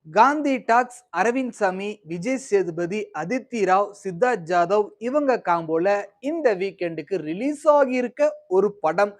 Gandhi tax, Aravind சாமி, விஜய் சேதுபதி, அதித்தி ராவ், சித்தார்த் ஜாதவ் இவங்க காம்போல இந்த வீக்கெண்டுக்கு ரிலீஸ் ஆகியிருக்க ஒரு படம்.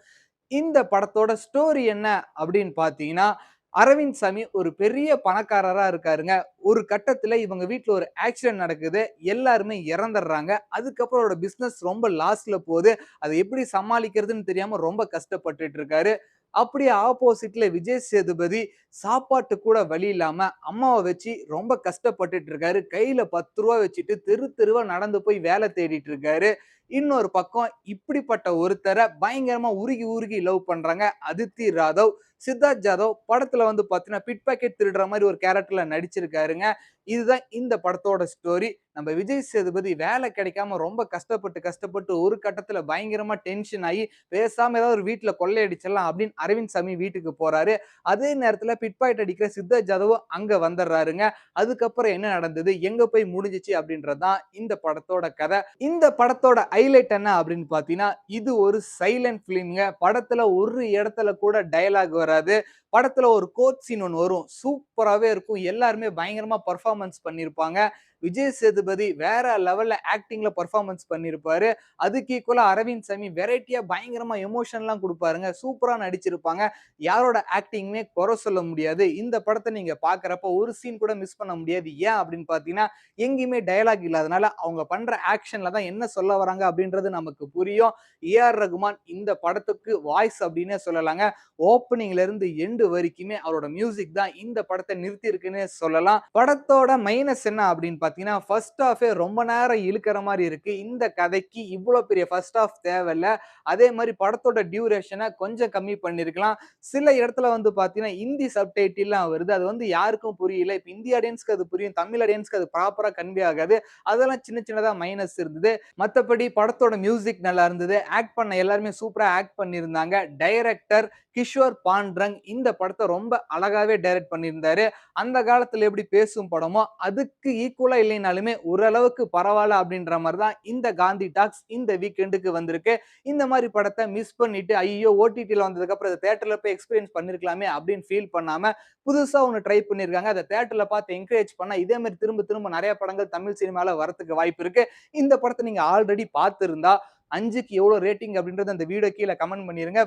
இந்த படத்தோட ஸ்டோரி என்ன அப்படின்னு பார்த்தீங்கன்னா, அரவிந்த் சாமி ஒரு பெரிய பணக்காரரா இருக்காருங்க. ஒரு கட்டத்துல இவங்க வீட்ல ஒரு ஆக்சிடென்ட் நடக்குது. எல்லாருமே இறந்துடுறாங்க. அதுக்கப்புறம் அவரோட பிசினஸ் ரொம்ப லாஸ்ல போகுது. அத எப்படி சமாளிக்கிறதுன்னு தெரியாம ரொம்ப கஷ்டப்பட்டுட்டு இருக்காரு. அப்படியே ஆப்போசிட்ல விஜய் சேதுபதி சாப்பாட்டுக்கு கூட வழி இல்லாம அம்மாவ வச்சு ரொம்ப கஷ்டப்பட்டுட்டு இருக்காரு. கையில ரூ. 10 வச்சுட்டு தெரு தெருவா நடந்து போய் வேலை தேடிட்டு இருக்காரு. இன்னொரு பக்கம் இப்படிப்பட்ட ஒருத்தர பயங்கரமா உருகி உருகி லவ் பண்றாங்க அதித்தி ராதவ். சித்தார்த் ஜாதவ் படத்துல வந்து பாத்தீங்கன்னா பிட் பாக்கெட் திருடுற மாதிரி ஒரு கேரக்டர்ல நடிச்சிருக்காருங்க. இதுதான் இந்த படத்தோட ஸ்டோரி. நம்ம விஜய் சேதுபதி வேலை கிடைக்காம ரொம்ப கஷ்டப்பட்டு கஷ்டப்பட்டு ஒரு கட்டத்துல பயங்கரமா டென்ஷன் ஆகி பேசாம ஏதாவது ஒரு வீட்டுல கொள்ளையடிச்சிடலாம் அப்படின்னு அரவிந்த் சாமி வீட்டுக்கு போறாரு. அதே நேரத்துல பிட் பாக்கெட் அடிக்கிற சித்தார்த் ஜாதவும் அங்க வந்துடுறாருங்க. அதுக்கப்புறம் என்ன நடந்தது, எங்க போய் முடிஞ்சுச்சு அப்படின்றதுதான் இந்த படத்தோட கதை. இந்த படத்தோட ஹைலைட் என்ன அப்படின்னு பாத்தீங்கன்னா, இது ஒரு சைலண்ட் பிலிம்ங்க. படத்துல ஒரு இடத்துல கூட டயலாக் வராது. படத்துல ஒரு கோட் சீன் ஒண்ணு வரும். சூப்பராவே இருக்கும். எல்லாருமே பயங்கரமா பெர்ஃபார்மன்ஸ் பண்ணியிருப்பாங்க. விஜய் சேதுபதி வேற லெவல்ல ஆக்டிங்ல பெர்ஃபார்மன்ஸ் பண்ணியிருப்பாரு. அதுக்கு ஈக்குவலா அரவிந்த் சாமி வெரைட்டியா பயங்கரமா எமோஷன்லாம் குடுப்பாருங்க. சூப்பரா நடிச்சிருப்பாங்க. யாரோட ஆக்டிங்குமே குறை சொல்ல முடியாது. இந்த படத்த நீங்க பார்க்கிறப்ப ஒரு சீன் கூட மிஸ் பண்ண முடியாது. ஏன் அப்படின்னு பார்த்தீங்கன்னா, எங்கேயுமே டயலாக் இல்லாதனால அவங்க பண்ற ஆக்ஷன்ல தான் என்ன சொல்ல வராங்க அப்படின்றது நமக்கு புரியும். ஏ.ஆர். ரகுமான் இந்த படத்துக்கு வாய்ஸ் அப்படின்னே சொல்லலாங்க. ஓப்பனிங்ல இருந்து எண்டு வரைக்குமே அவரோட மியூசிக் தான் இந்த படத்த நிறுத்தி இருக்குன்னே சொல்லலாம். படத்தோட மைனஸ் என்ன அப்படின்னு பார்த்தீங்கன்னா, ஃபர்ஸ்ட் ஹாஃபே ரொம்ப நேரம் இழுக்கிற மாரி இருக்கு. இந்த கதைக்கு இவ்ளோ பெரிய ஃபர்ஸ்ட் ஹாஃப் தேவையில்ல. அதே மாரி படத்தோட டியூரேஷன கொஞ்சம் கம்மி பண்ணியிருக்கலாம். சில இடத்துல வந்து பார்த்தீங்கன்னா, ஹிந்தி சப்டைட்டில்லாம் வருது. அது வந்து யாருக்கும் புரியல. இப்ப இந்திய ஆடியன்ஸ்க்கு அது புரியும். தமிழ் ஆடியன்ஸ்க்கு அது ப்ராப்பரா கன்வே ஆகாது. அதெல்லாம் சின்ன சின்னதா மைனஸ் இருந்தது. மத்தபடி படத்தோட மியூசிக் நல்லா இருந்தது. ஆக்ட் பண்ண எல்லாருமே சூப்பரா ஆக்ட் பண்ணியிருந்தாங்க. டைரக்டர் கிஷோர் பாண்டரங் இந்த படத்த ரொம்ப அழகாவே டைரக்ட் பண்ணியிருந்தாரு. அந்த காலத்துல எப்படி பேசும் படமோ, அதுக்கு ஈக்குவலா இல்லைனாலுமே ஓரளவுக்கு பரவால்ல அப்படின்ற மாரி தான் இந்த காந்தி டாக்ஸ் இந்த வீக்கெண்டுக்கு வந்திருக்கு. இந்த மாரி படத்த மிஸ் பண்ணிட்டு, ஐயோ! ஓடிடில வந்ததுக்கு அப்புறம் இத தியேட்டர்ல போய் எக்ஸ்பீரியன்ஸ் பண்ணியிருக்கலாமே அப்படின்னு ஃபீல் பண்ணாம, புதுசா ஒண்ணு ட்ரை பண்ணியிருக்காங்க. அத தியேட்டர்ல பார்த்து என்கரேஜ் பண்ணா, இதே மாரி திரும்ப திரும்ப நெறைய படங்கள் தமிழ் சினிமால வரதுக்கு வாய்ப்பு இருக்கு. இந்த படத்த நீங்க ஆல்ரெடி பார்த்திருந்தா, 5க்கு எவ்வளோ ரேட்டிங் அப்படின்றத அந்த வீடியோ கீழ கமெண்ட் பண்ணிருங்க.